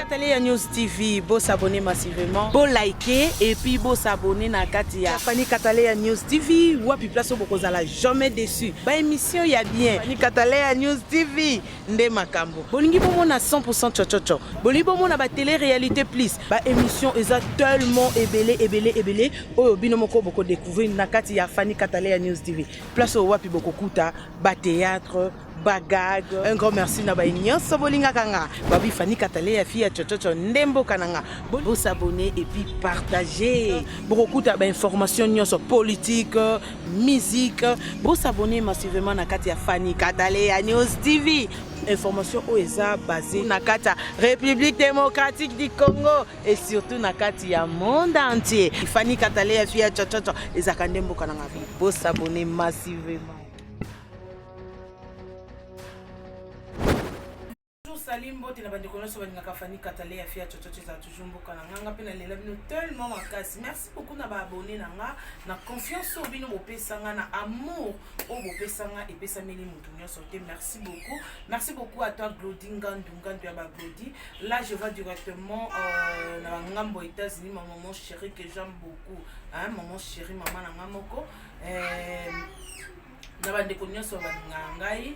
Kataleya News TV, beau s'abonner massivement, beau liker et puis beau s'abonner na Katia. Fani Kataleya News TV, wapi place au bokozala jamais déçu. Ba émission ya bien. Fani Kataleya News TV, nde makambo. Bolingi bomo na 100% chochocho. Bolingi bomo na ba télé-réalité plus. Ba émission eza tellement ebele. Oyo bino moko boko découvrir na Katia Fani Kataleya News TV. Place au wapi boko kuta, ba théâtre, bagag. Un grand merci na ba nyonso bolinga kanga. Babi Fani Kataleya fia chochocho ndembo kananga. Bo s'abonner et puis partager. Beaucoup d'informations nyonso politique, musique. Bo s'abonner massivement na Katia Fani Kataleya News TV. Information OESA basée na Katia République démocratique du Congo et surtout na Katia monde entier. Fani Kataleya fia chochocho ezaka ndembo kananga. Bo s'abonner massivement. Salimbo tina bandi konoso bandi Fani Kataleya fia chochocho za tujumbo kana nganga pena lela bino tellement makasi. Merci beaucoup na ba abonné nanga na confiance au bino bopesanga na amour au bopesanga et pesa meli mutu nyonso te. Merci beaucoup. Merci beaucoup à toi Glodinga Ndunga ya ba Glodi. Là je vais directement na ngambo États-Unis ma maman chérie que j'aime beaucoup. Hein maman chérie maman na ngamoko na bandi konoso bandi ngai.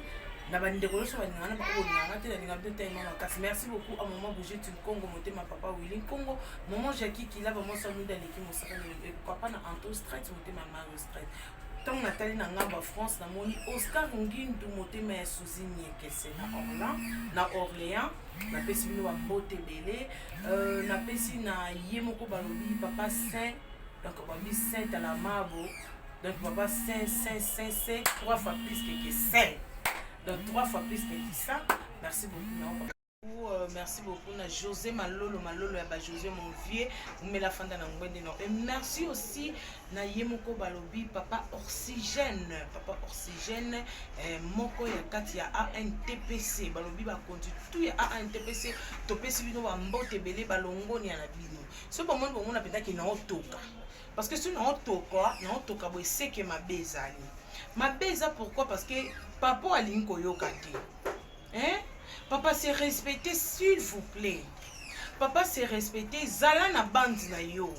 Merci beaucoup à maman Bouger tu Congo, ma papa Willing Congo, maman Jackie qui l'a vraiment sans nous dans l'équipe, papa na Anto Strait, ma mère Strait. Tant Nathalie na ngamba France na moni Oscar Ngindu moté ma souzini kese na Orléans na pesi bino wa mbote belé na pesi na yemoko balobi papa Saint donc babi Saint à la mabo donc papa Saint 3 fois plus que Saint. Donc 3 fois plus que ça. Merci beaucoup. Merci beaucoup na José Malolo ya ba José mon vieux mais la fin na ngwende non. Et merci aussi na yemoko balobi papa oxygène moko ya kati ya ANTPC balobi ba konti tout ya ANTPC topesi bino ba mbote belé balongoni ya na bino. Ce bon monde bon na penda ki na otoka. Parce que si na otoka bo c'est que ma bezali. Ma beza pourquoi? Parce que papa alinko yokate. Hein? Papa c'est respecté s'il vous plaît. Papa c'est respecté zala na bandi na yo.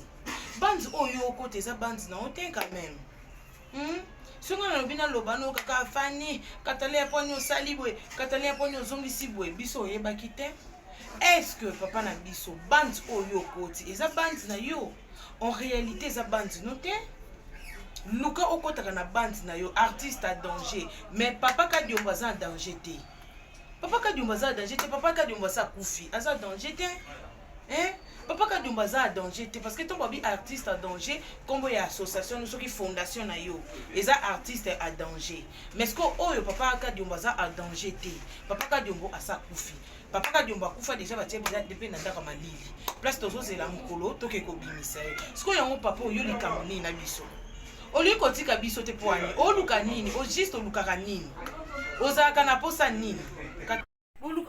Bandi oyo kote za bandi na oten quand même. Si on a le bina lobano kaka Fani Kataleya poni osalibwe, Kataleya poni ozongisibwe biso yeba kite. Est-ce que papa na biso bandi oyo kote eza bandi na yo? En réalité za bandi note? Luka okotaka na bande na yo artiste à danger mais papa ka diomba za danger te. Papa ka diomba za danger te, papa ka diomba sa kufi aza danger te. Hein? Papa ka diomba za danger te parce que ton babi artiste à danger comme ya association nous qui fondation na yo. Eza artiste à danger. Mais ce que oyo papa ka diomba za à danger te. Papa ka diombo asa kufi. Papa ka diomba kufa déjà ba tieba depuis na ndaka malili. Place tozo zela mukolo toke ko bimisa. Ce que yango papa yo likamoni na biso. Oli kotika biso te poani oluka nini o juste olukaka nini ozaka na posa nini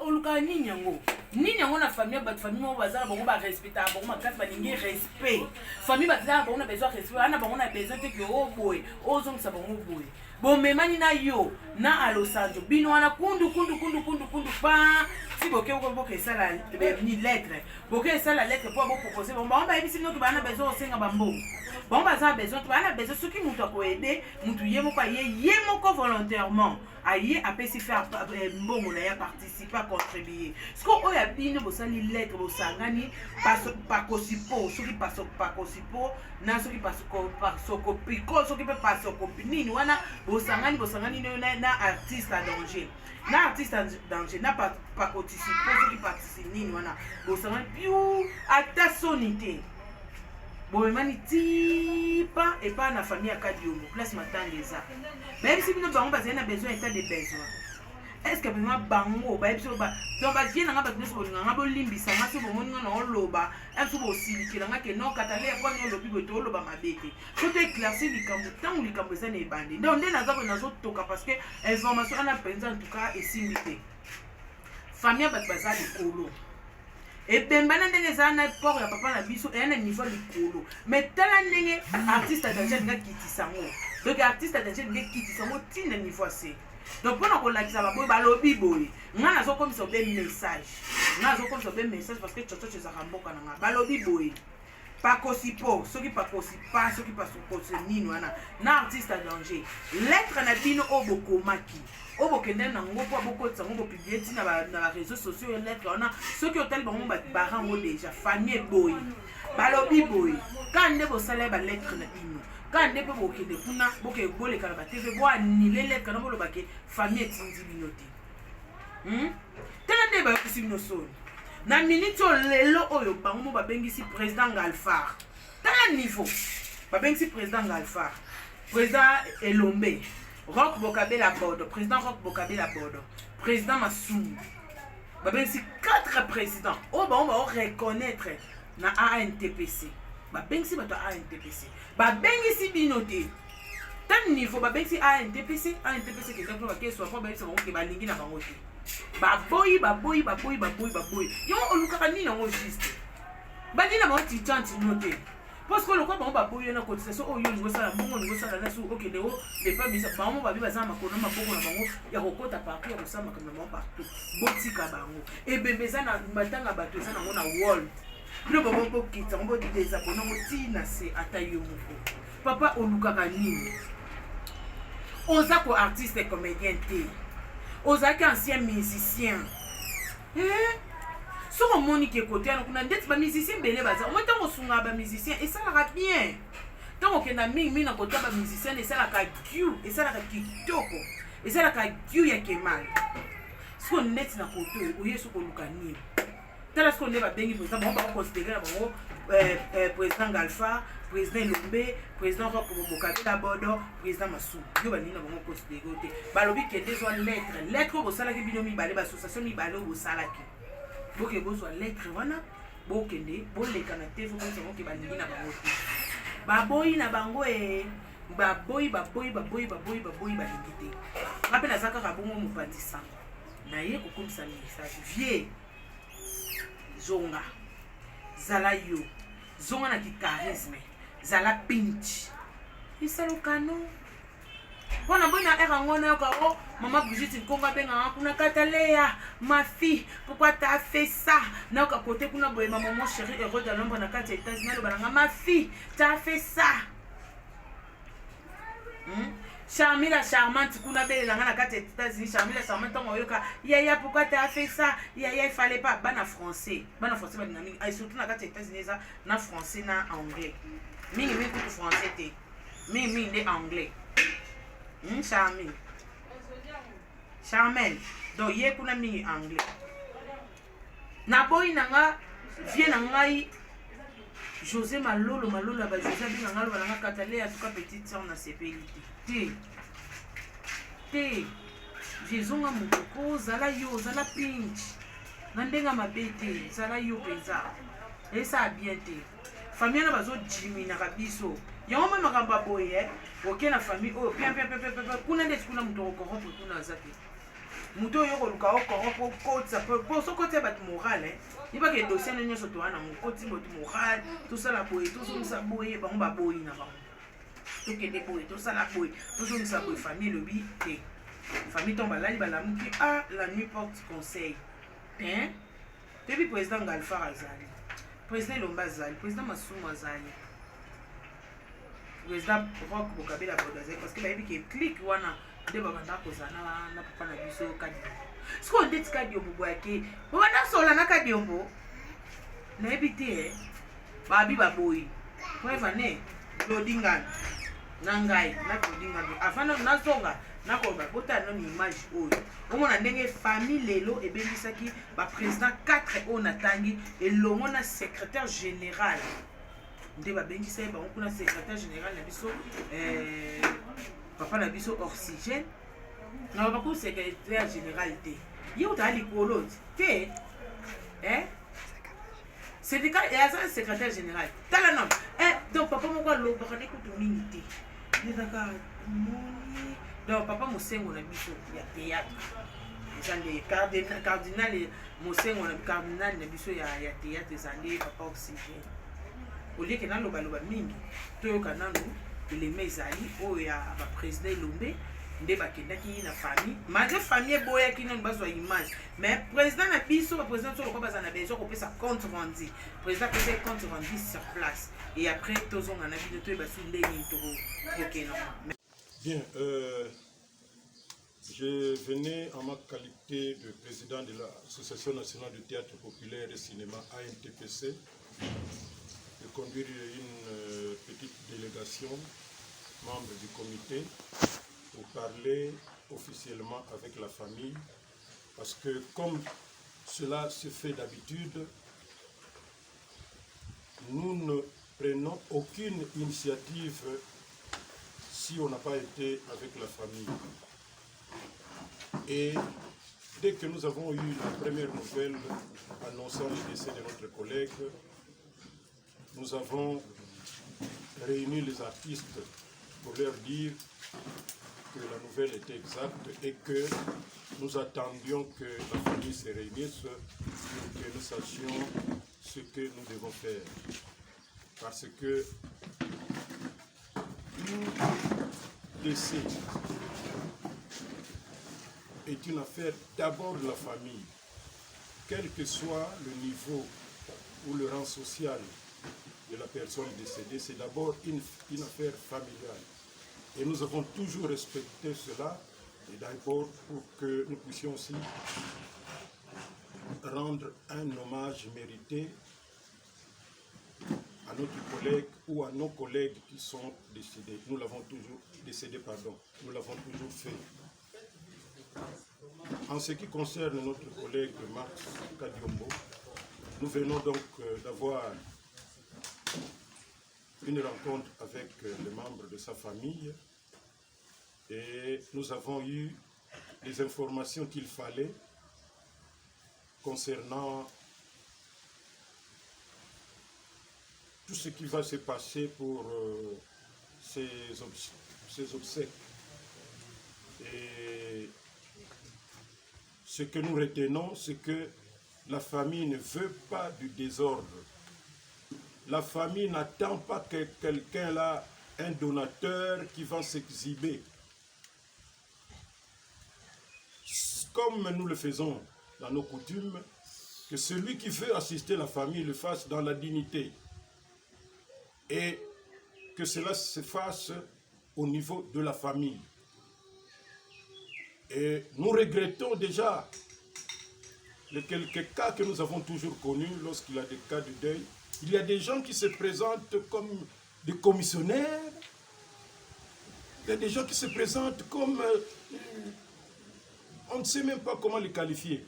oluka nini yango na famille mo bazala bango ba respecta bango makati balingi respect famille bazala bango na besoin respect ana bango na besoin te que o boy ozongisa bango boy bon memani na yo na alosanjo bino wana kundu pa si boke boke sala ni lettre boke sala lettre pour bo proposer bon ba ebisi no bana besoin osenga bambo bon baza besoin to bana besoin soki mutu ko aider mutu yemoko volontairement aye apesi faire mbongo na ya participer contribuer ce ko oya bino bosali lettre bosangani pakosipo soki pakosipo na soki pasoko piko soki pe pasoko nini wana bosangani na artiste à danger na artiste à danger na pakotisipo soki participer nini wana bosangani piu ata sonité bon mani tipa et pas na famille à Kadiomo place matangeza même si bino bango bazena besoin état de besoin est-ce que vraiment bango ba ebiso ba donc ba viena ngaba biso ngaba bolimbisa ngase bomoni ngana oloba enso bo silikila ngake no Kataleya kwa nyo lobi boto oloba mabete faut éclaircir likambo tant likambo ezana ebandi donc ndena zako nazo toka parce que information ana penza en tout cas esimite famille ba bazali kolo et bembana ndenge zana port ya papa na biso et un niveau likolo mais tala ndenge artiste à danger nga kitisango donc artiste à danger nga kitisango tina niveau c'est donc mpona kolakisa baboye balobi boye nga nazokomisa obe message parce que chochocho ezaka mboka na nga balobi boye pakosi po soki pakosi pa soki pakosi nini wana na artiste à danger lettre na bino oyo bokomaki oyo bokende nango mpo bokotisa ngo bopiblie ntina na baréseau sociaux ya lettre wana soki otali bango barango déjà famille boye balobi boye ka nde bosala balettre na bino ka nde mpe bokende kuna boleka na batv boanile lettre na bolobake famille etindi bino te tala nde bayokisi bino soni na minute oyo lelo oyo bango mo babengisi président Ngalfar tala niveau babengisi président Ngalfar président Elombe Roch Bokabela Bodo président Roch Bokabela Bodo président Massoum babengisi 4 présidents oyo bango bao reconnaître na ANTPC babengisi bato ANTPC babengisi bino te tan niveau babengisi ANTPC keza mpo bakeswa mpo babengisa bango ke balingi na bango te baboyi yo olukaka nini yango juste balingi na bango titanti no te parce que olokwa bango baboyi na cotisation oyo olingo osala mbongo olingo osala na su okende o lepa bisa bango babi baza makolo maboko na bango ya kokota partout ya kosala makambo na bango partout botika bango ebembe eza na matanga bato eza nango na world bino bango bokita ngo bodesabona ngo tina se ata yo moko papa olukaka nini oza ko artiste et comédien te ozalaki ancien musicien soko omoni ke kote wana kuna ndeti bamusicien bele baza omoi ntango osungaka bamusicien esalaka bien ntango okenda mingi na kota bamusicien esalaka giu esalaka kitoko esalaka giu ya kemali soko ndeti na kote oye soko oluka nini tala soko nde babengi président bango bakoconsidere na bango président Ngalfar président Elombe président Roch Bokabela Bodo président Massoum yo banini na bango considere te balobi kende zwa lettre oyo bosalaki bino mibale bassociation mibale oyo bosalaki boke bozwa lettre wana bokende boleka na te fo bosango ke balingi na bango te baboyi na bango baboyi balingi te nga mpe naza kaka bongo mopanzi sango naye kokomisa message vie zonga zala yo zonga na kikarisme zala pinch isalukano wana bona era ngona yoka o mama Brigitte Nkongo benga kuna Katalea ma fille pourquoi t'as fait ça na ka côté kuna boye maman chérie heureux de l'ombre na kati États-Unis balanga ma fille t'as fait ça Charmille la charmante kuna belle na kati États-Unis Charmille la charmante on yoka yaya pourquoi t'as fait ça yaya il fallait pas bana français ba dynamique et surtout na kati États-Unis na français na anglais mingi tout français te mingi de anglais Charmel donc ye kuna mingi anglais na boy nanga vie na ngai José Malolo ba José binanga lo balanga Katalea tuka petite sœur na sepelite te jezonga mukoko zala yo zala pinch na ndenga mabete zala yo peza esa bien te famille na bazo jimi na kabiso yango mwe makambo boye oke na famille oyo pia kuna ndeti kuna mutu okoropo kuna aza te mutu oyo koluka okoropo okotisa po sokotia bato morale yebaka edossier na nyonso towana mokoti motu morale tosala boye tozongisa boye bango baboyi na bango tokende boye tosala boye tozongisa boye famille elobi te famille ntongo balali balamuki la nuit porte conseil toyebi président Ngalfar azali président Elombe azali président Massoum azali président Roch Bokabela Bodo azali parce que bayebi ke clique wana nde babanda kozala na papa na biso Kadiombo siko ndeti Kadiombo boyake babanda sola na Kadiombo nayebi te babi baboyi poevane lodingana na ngai na lodingana avant nazonga nakoloba botana ni image oyo omona ndenge famille lelo ebendisaki baprésident 4 oyo natangi elongo na secrétaire général nde babengisa ye bango kuna secrétaire général na biso papa na biso oxygène na babaku secrétaire général te ye otala likolo te syndicat eaza secrétaire général tala nom donc papa moko alobaka nde kutu mingi te ezaka moni donc papa mosengo na biso ya théâtre eza nde cardinal mosengo na cardinal na biso ya théâtre eza nde papa oxygène olieke nalobaloba mingi toyoka nano eleme ezali oyo ya baprésident Elombe nde bakendaki na famille malgré famille eboyaki nani bazwa image mais président na biso baprésident so lokwa baza na besoin kopesa compte rendu président apesa compte rendu sur place et après tozonga na bino toyeba su ndenge tokokena. Bien, je venais en ma qualité de président de l'Association nationale de théâtre populaire et cinéma ANTPC de conduire une petite délégation, membre du comité, pour parler officiellement avec la famille, parce que comme cela se fait d'habitude, nous ne prenons aucune initiative si on n'a pas été avec la famille. Et dès que nous avons eu la première nouvelle annonçant le décès de notre collègue, nous avons réuni les artistes pour leur dire que la nouvelle était exacte et que nous attendions que la famille se réunisse pour que nous sachions ce que nous devons faire. Parce que tout décès est une affaire d'abord de la famille, quel que soit le niveau ou le rang social de la personne décédée, c'est d'abord une affaire familiale. Et nous avons toujours respecté cela, et d'abord pour que nous puissions aussi rendre un hommage mérité à notre collègue ou à nos collègues qui sont décédés. Nous l'avons toujours nous l'avons toujours fait. En ce qui concerne notre collègue Marx Kadiombo, nous venons donc d'avoir une rencontre avec les membres de sa famille et nous avons eu les informations qu'il fallait concernant tout ce qui va se passer pour ces obsèques. Et ce que nous retenons, c'est que la famille ne veut pas du désordre. La famille n'attend pas que quelqu'un là, un donateur qui va s'exhiber. Comme nous le faisons dans nos coutumes, que celui qui veut assister la famille le fasse dans la dignité. Et que cela se fasse au niveau de la famille. Et nous regrettons déjà les quelques cas que nous avons toujours connus lorsqu'il y a des cas de deuil. Il y a des gens qui se présentent comme des commissionnaires. Il y a des gens qui se présentent comme... on ne sait même pas comment les qualifier.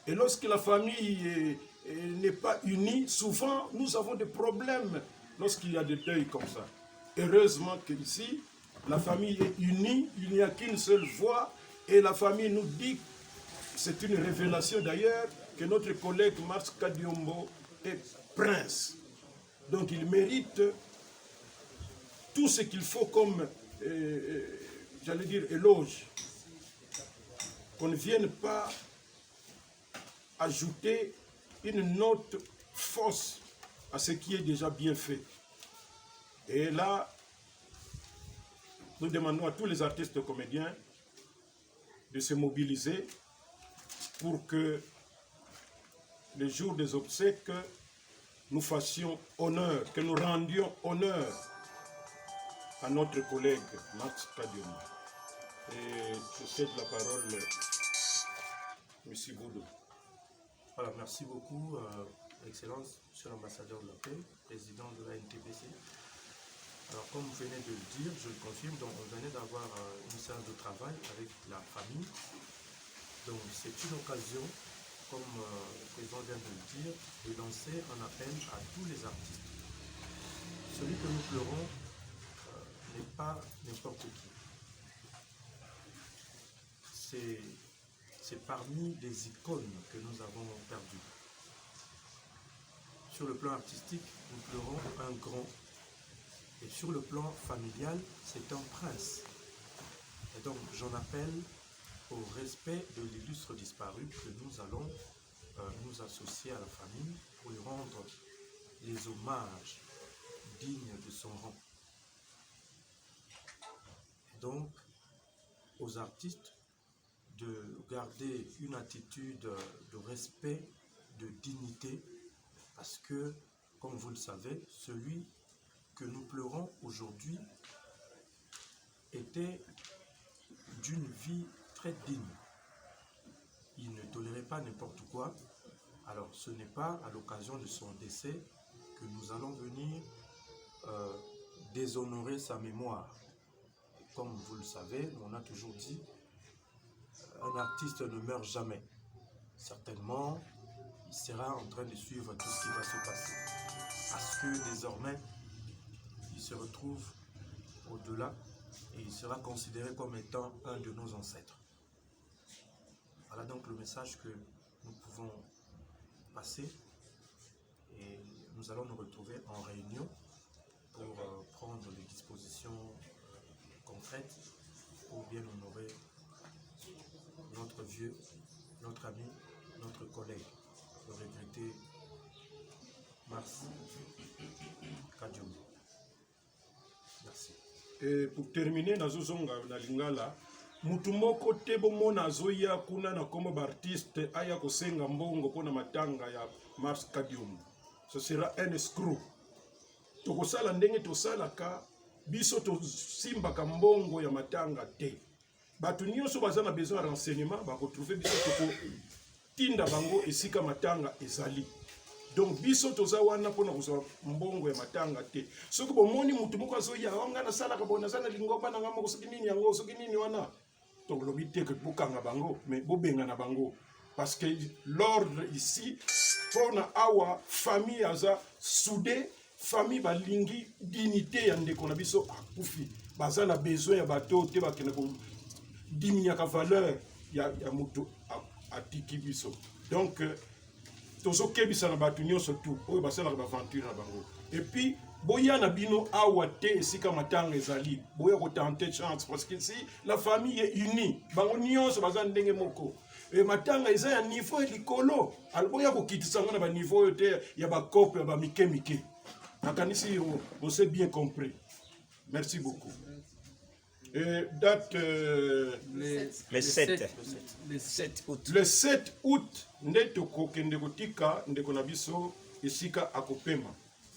Et lorsque la famille n'est pas unie, souvent nous avons des problèmes lorsqu'il y a des deuils comme ça. Heureusement qu'ici, la famille est unie, il n'y a qu'une seule voix. Et la famille nous dit, c'est une révélation d'ailleurs, que notre collègue Marx Kadiombo est prince. Donc il mérite tout ce qu'il faut comme, j'allais dire, éloge. Qu'on ne vienne pas ajouter une note fausse à ce qui est déjà bien fait. Et là, nous demandons à tous les artistes et comédiens de se mobiliser pour que le jour des obsèques, nous fassions honneur, que nous rendions honneur à notre collègue Marx Kadiombo. Et je cède la parole à M. Boudou. Voilà, merci beaucoup, Excellence, Monsieur l'ambassadeur de la paix, président de la NTPC. Alors, comme vous venez de le dire, je le confirme, donc on venait d'avoir une séance de travail avec la famille. Donc, c'est une occasion, comme le président vient de le dire, de lancer un appel à tous les artistes. Celui que nous pleurons n'est pas n'importe qui. C'est parmi les icônes que nous avons perdues. Sur le plan artistique, nous pleurons un grand. Et sur le plan familial, c'est un prince. Et donc, j'en appelle au respect de l'illustre disparu que nous allons nous associer à la famille pour lui rendre les hommages dignes de son rang. Et donc, aux artistes de garder une attitude de respect, de dignité, parce que, comme vous le savez, celui que nous pleurons aujourd'hui était d'une vie très digne. Il ne tolérait pas n'importe quoi. Alors, ce n'est pas à l'occasion de son décès que nous allons venir déshonorer sa mémoire. Et comme vous le savez, on a toujours dit, un artiste ne meurt jamais. Certainement, il sera en train de suivre tout ce qui va se passer. Parce que désormais, il se retrouve au-delà et il sera considéré comme étant un de nos ancêtres. Voilà donc le message que nous pouvons passer et nous allons nous retrouver en réunion pour prendre les dispositions concrètes pour bien honorer notre vieux, notre ami, notre collègue, le regretté Mars Kadium. Merci. Et pour terminer, nazozonga na lingala mutu moko te bomona azoya kuna na kombo artiste aya kosenga mbongo pona matanga ya Mars Kadium. Ce sera un escroc. Tokosala ndenge tosalaka biso tosimbaka mbongo ya matanga te. Batu nyonso baza na besoin de renseignement bakotrouver biso toko tinda bango esika matanga ezali. Donc biso toza wana pona kozwa mbongo ya matanga te. Soki bomoni mutu moko azoya wanga na sala ka bona sana lingomba na ngamo soki nini yango soki nini wana. Donc lobi te que bokanga bango mais bobenga na bango parce que l'ordre ici pona awa famille aza soudé famille balingi dignité ya ndeko na biso akufi baza na besoin ya bato te bakene ko diminuer ka valeur ya mutu atiki biso. Donc tozo kebisa na bato nyonso tout oyo basala ba aventure na bango. Et puis boya na bino awa te esika matanga ezali boya ko tenter chance parce que si la famille est unie bango nyonso baza ndenge moko et matanga eza ya niveau likolo alboya ko kitisa ngana ba niveau te ya ba couple ya ba mike mike. Nakanisi on s'est bien compris. Merci beaucoup. Et date le 7 août. Le 7 août ndeto kokende kotika ndeko na biso esika akopema.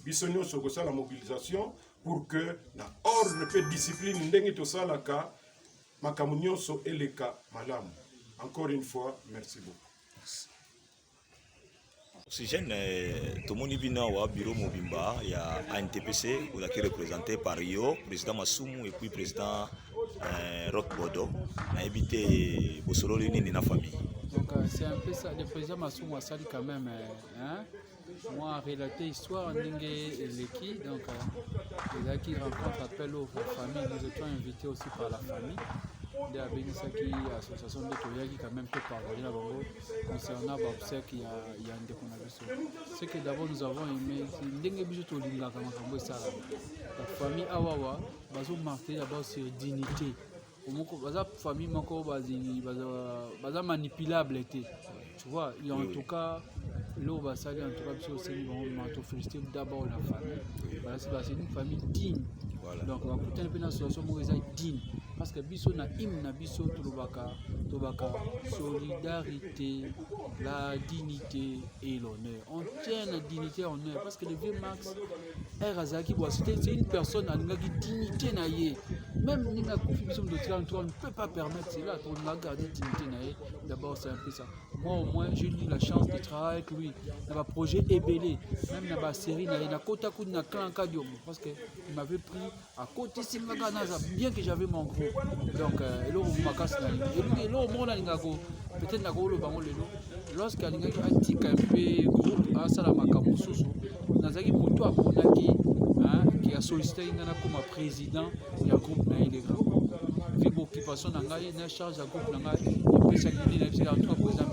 Biso nyonso kosala mobilisation pour que na ordre pe discipline ndenge tosalaka makambo nyonso eleka malamu. Encore une fois, merci beaucoup. Oxygène, Tomoni Binawa, bureau Mobimba, il y a ANTPC, qui est représenté par Rio, président Massoumou et puis président Rock Bodo. On a évité Bossolo Lini na famille. Donc c'est un peu ça, le président Massoumou a sali quand même. Hein? Moi, relaté l'histoire en Leki, donc les qui rencontrent appel aux familles, nous étions invités aussi par la famille. Il y a une association de Toya qui quand même peut parler concernant l'obsèque qu'il y a un déconnaissance. Ce que d'abord nous avons aimé, c'est la famille Awawa, ils marqué d'abord sur dignité. La famille est manipulable. Tu vois, en tout cas, l'eau va salir en tout cas, c'est féliciter d'abord la famille. C'est une famille digne. Voilà. Donc, on va écouter un peu dans la situation où ils sont dignes. Parce que biso na hymne na biso tobaka solidarité, la dignité et l'honneur. On tient la dignité et l'honneur parce que le vieux Max Erazaki, c'est une personne qui dignité naïe. Même si la confusion de on ne peut pas permettre cela. On a gardé dignité naïe. D'abord, c'est un peu ça. Moi, au moins, j'ai eu la chance de travailler avec lui. Dans le projet Ebélé, même dans la série, dans la Kota Kou, dans Clan Kadium, parce qu'il m'avait pris à côté de bien que j'avais mon groupe. Donc, lorsqu'il y a un peu groupe à Salamaka Moussousou, qui a sollicité comme président du groupe Naïle Grand. Vu l'occupation de la charge du groupe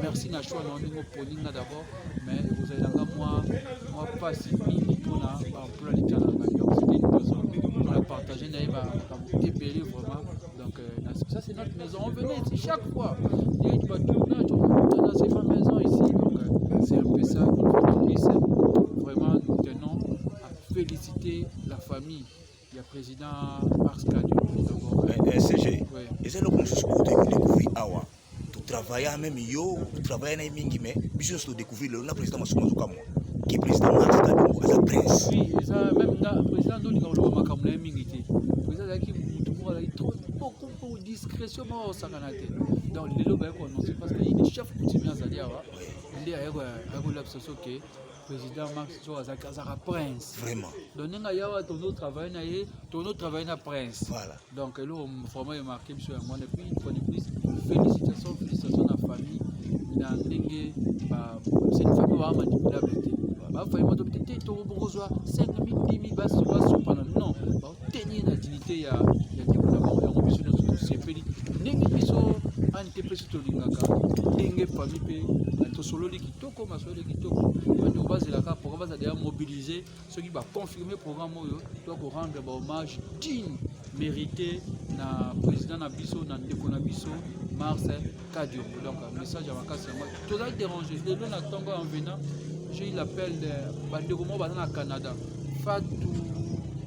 merci na choix d'abord, mais vous avez moi pas si pour l'emploi de c'était une personne pour la partager, vraiment. Donc ça c'est notre maison, on venait ici chaque fois. Il y a dans ces maisons ici, donc c'est un peu ça qu'il faut donner. Vraiment nous tenons à féliciter la famille il y a président Mars Kadio. CG, Oui. et c'est le processus pour découvrir Awa. Tu travailles même yo, tu travailles dans Mingi, mais business de découvrir le président Massouma Zoukamwa, qui est président Mars Kadio, à la prince. Oui, et ça, même le président Doni Gaolo Makamuna Mingiti. Le président qui beaucoup pour discrétion, ça n'a été. Donc, les lobes ont annoncé parce qu'il y a des chefs coutumiers à Zadiawa. Il y a un l'absence que président Max Zazara Prince. Vraiment. Donc, il y a ton autre travail na Prince. Voilà. Donc, là, on vraiment marqué sur moi. Et puis, une fois de plus, félicitations à la famille. C'est une famille vraiment manipulable. La famille m'a dit que tu as 5 000, 10 000 bases, non, tenir la dignité, il y a des gens qui c'est fini. Nengiso antepesi tolingaka ndenge famille pe tosololi kitoko masolo kitoko bando bazelaka programme baza déjà mobiliser ceux qui va confirmer programme oyo doit rendre hommage digne mérité na président na biso na ndeko na biso Mars Kadio. Donc message à makasi moi toza dérangé le long na tongo en venant j'ai eu l'appel de bandeko mo baza na Canada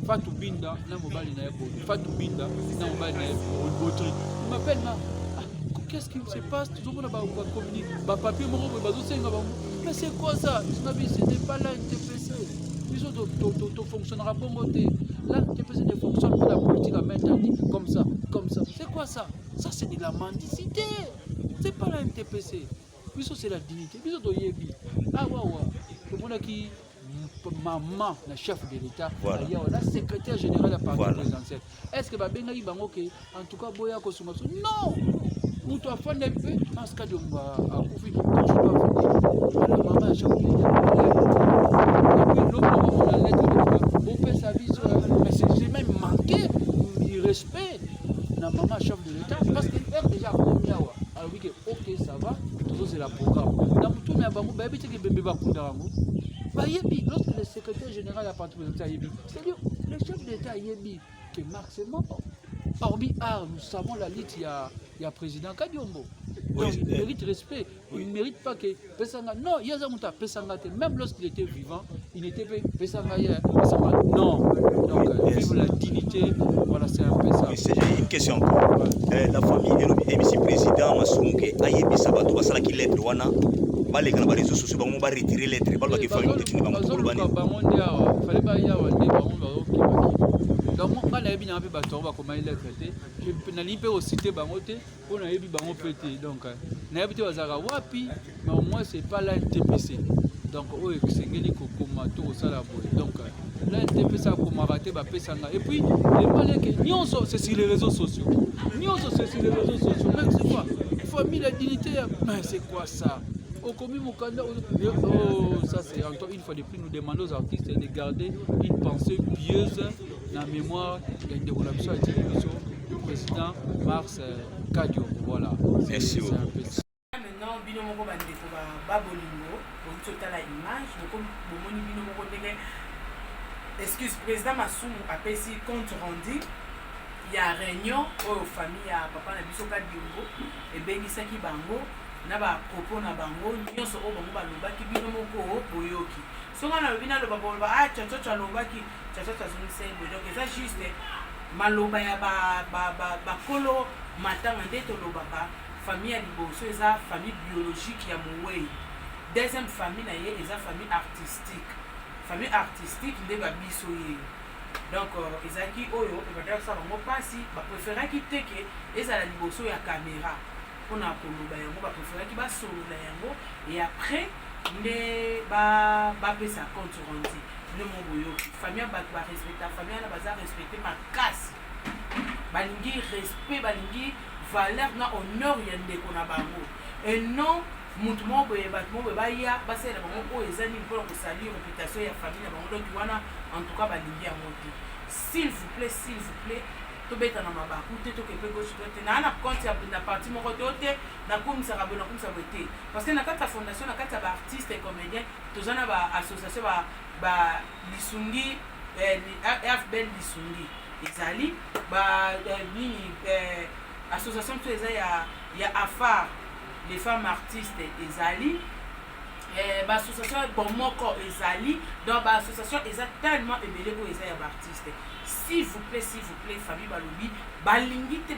Fatou Binda na mobali na yebo Fatou Binda na mobali na yebo Botri il m'appelle là qu'est-ce qui se passe toujours on va communiquer ba papier mo ba zo senga ba mais c'est quoi ça ce n'est pas là NTPC biso to fonctionnera pas moté là NTPC ne fonctionne pas la politique à maintenant comme ça c'est quoi ça c'est de la mendicité c'est pas la NTPC biso c'est la dignité biso to yebi ah wa tout le monde qui maman, le chef de l'État, voilà. La secrétaire générale de la partie présidentielle. Est-ce que Babenga Ibangoke, en tout cas, Boya Kosumasu? Non! Nous t'as fait un peu, dans ce cas de Koufi, quand je dois faire la maman, chef de l'État. Et puis l'autre moment, on a lettre, on fait sa vie, mais c'est même manqué du respect de la maman, chef de l'État, parce qu'il est déjà combien. Alors oui, ok, ça va, tout c'est la programme. Dans tout le monde, il y a lorsque le secrétaire général de la partie présidentielle, c'est-à-dire le chef d'État que Marc c'est mort. Hormis nous savons la lutte, il y a président Kadiombo. Donc il mérite respect. Il ne mérite pas que Pesanga. Non, il y a un Pesanga. Même lorsqu'il était vivant, il n'était pas Pesanga. Non. Donc vive la dignité. Voilà, c'est un peu ça. J'ai une question encore. La famille est le président Massoumouke Ayebi Sabato, Basala qui lettre Wana. Les réseaux sociaux vont retirer les lettres. Donc, moi, c'est pas la NTPC. Donc, la NTPC a raté, et puis, les malais c'est sur les réseaux sociaux. C'est sur les réseaux sociaux. Même c'est quoi? Famille, la dignité, mais c'est quoi ça? Au commun Mukanda, ça c'est encore une fois de plus, nous demandons aux artistes de garder une pensée pieuse dans la mémoire de l'évolution et du président Mars Kadio. Voilà. Merci beaucoup. Maintenant, Binomoko Bandeko Babolingo, pour tout à l'image, Bomoni Binomoko Dege, excuse, président Massoumou a fait si compte rendu. Il y a réunion aux familles à Papa Nabiso Kadiombo et Bengisaki Bango. Na ba propos na bango nyonso o bango balobaki bino moko boyoki songa na bina loba boloba chacho lobaki chacho zunise donc ça juste maloba ya ba kolo matanga ndeto lobaka famille ya liboso eza famille biologique ya Mouwei deuxième famille na ye eza famille artistique nde ba biso ye donc ezaki oyo ebadaka sa bango pasi ba préféraki teke eza la liboso ya caméra on a koloba yango ba préféré ki ba solola yango et après ne ba pesa compte rendu ne mo boyo famille ba respecter famille na baza respecter ma casse balingi respect balingi valeur na honneur ya ndeko na bango et non mutu mo boye ba ya ba sela bango o ezani pour ko salir réputation ya famille na bango donc wana en tout cas balingi yango s'il vous plaît tobeta na mabaku te tokepe gauche droite na compte na parti moko te na komisaka boye na komisaka boye te parce que na kati ya fondation na kati ya baartiste et comédien toza na baassociation ba lisungi FBL lisungi ezali nini association to eza ya afar les femmes artistes ezali L'association Bomoko Ezali, donc l'association est tellement ébélée pour les artistes. S'il vous plaît, famille Balobi, balingite.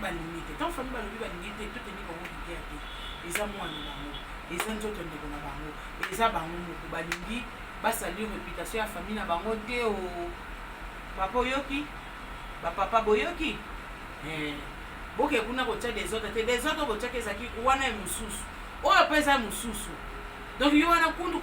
Tant famille Balobi, balingite, tout est mis comme on dit. Les amours en bango, les autres en bango, les abangos, balingi, basali réputation à famille na bango te au papa Yoki, papa Boyoki. Boke kuna kocha des autres kocha kezaki wana mususu. O apesa mususu. Donc il y a un kundu.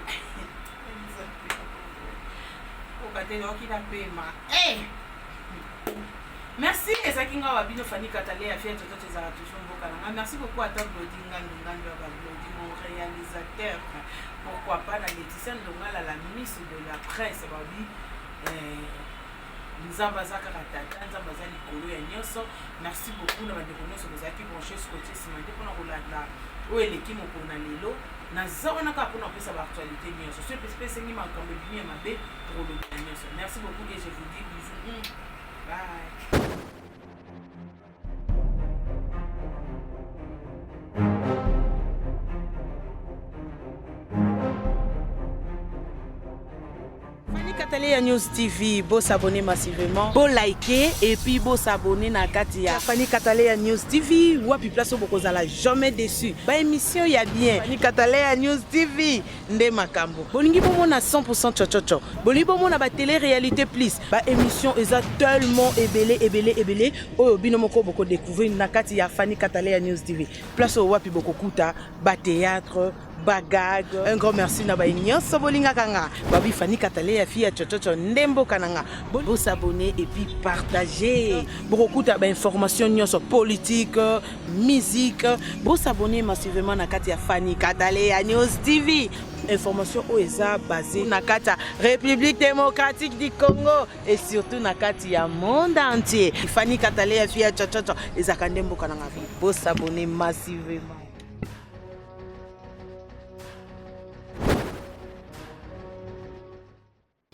Merci Ezakinga Wabino Fanny Katale a fait toutes ces artistes. Merci beaucoup à Tom Blodinga, mon réalisateur. Pourquoi pas la Laetitia Ndonga, la ministre de la presse, Babi. Nzambaza Karatata, Nzambaza Likolo et Nyoso. Merci beaucoup d'avoir découvert ce que vous avez branché sur le côté cimenté pour nous regarder. Où est l'équipe au Cornalelo? Merci beaucoup et je vous dis bisous. Bye. Fanny News TV, beau s'abonner massivement, beau liker et puis beau s'abonner na Katia. Fanny Katalea News TV, wapi place au boko zala jamais déçu. Ba émission ya bien. Fanny Katalea News TV, nde makambo. Bolingi bomo na 100% chochocho. Bolingi bomo na ba télé-réalité plus. Ba émission eza tellement ébélé. Oyo bino moko boko découvrir na Katia Fanny Katalea News TV. Place au wapi boko kuta, ba théâtre, bagag. Un grand merci na ba nyonso bolinga kanga. Babi Fanny Katalea fille chochocho ndembo kananga. Bon s'abonner et puis partager. Beaucoup d'informations nyonso politique, musique. Bon s'abonner massivement na Katia Fanny Katalea News TV. Information OESA basée na Katia République démocratique du Congo et surtout na Katia monde entier. Fanny Katalea fille chochocho ezakandembo kananga. Bon s'abonner massivement.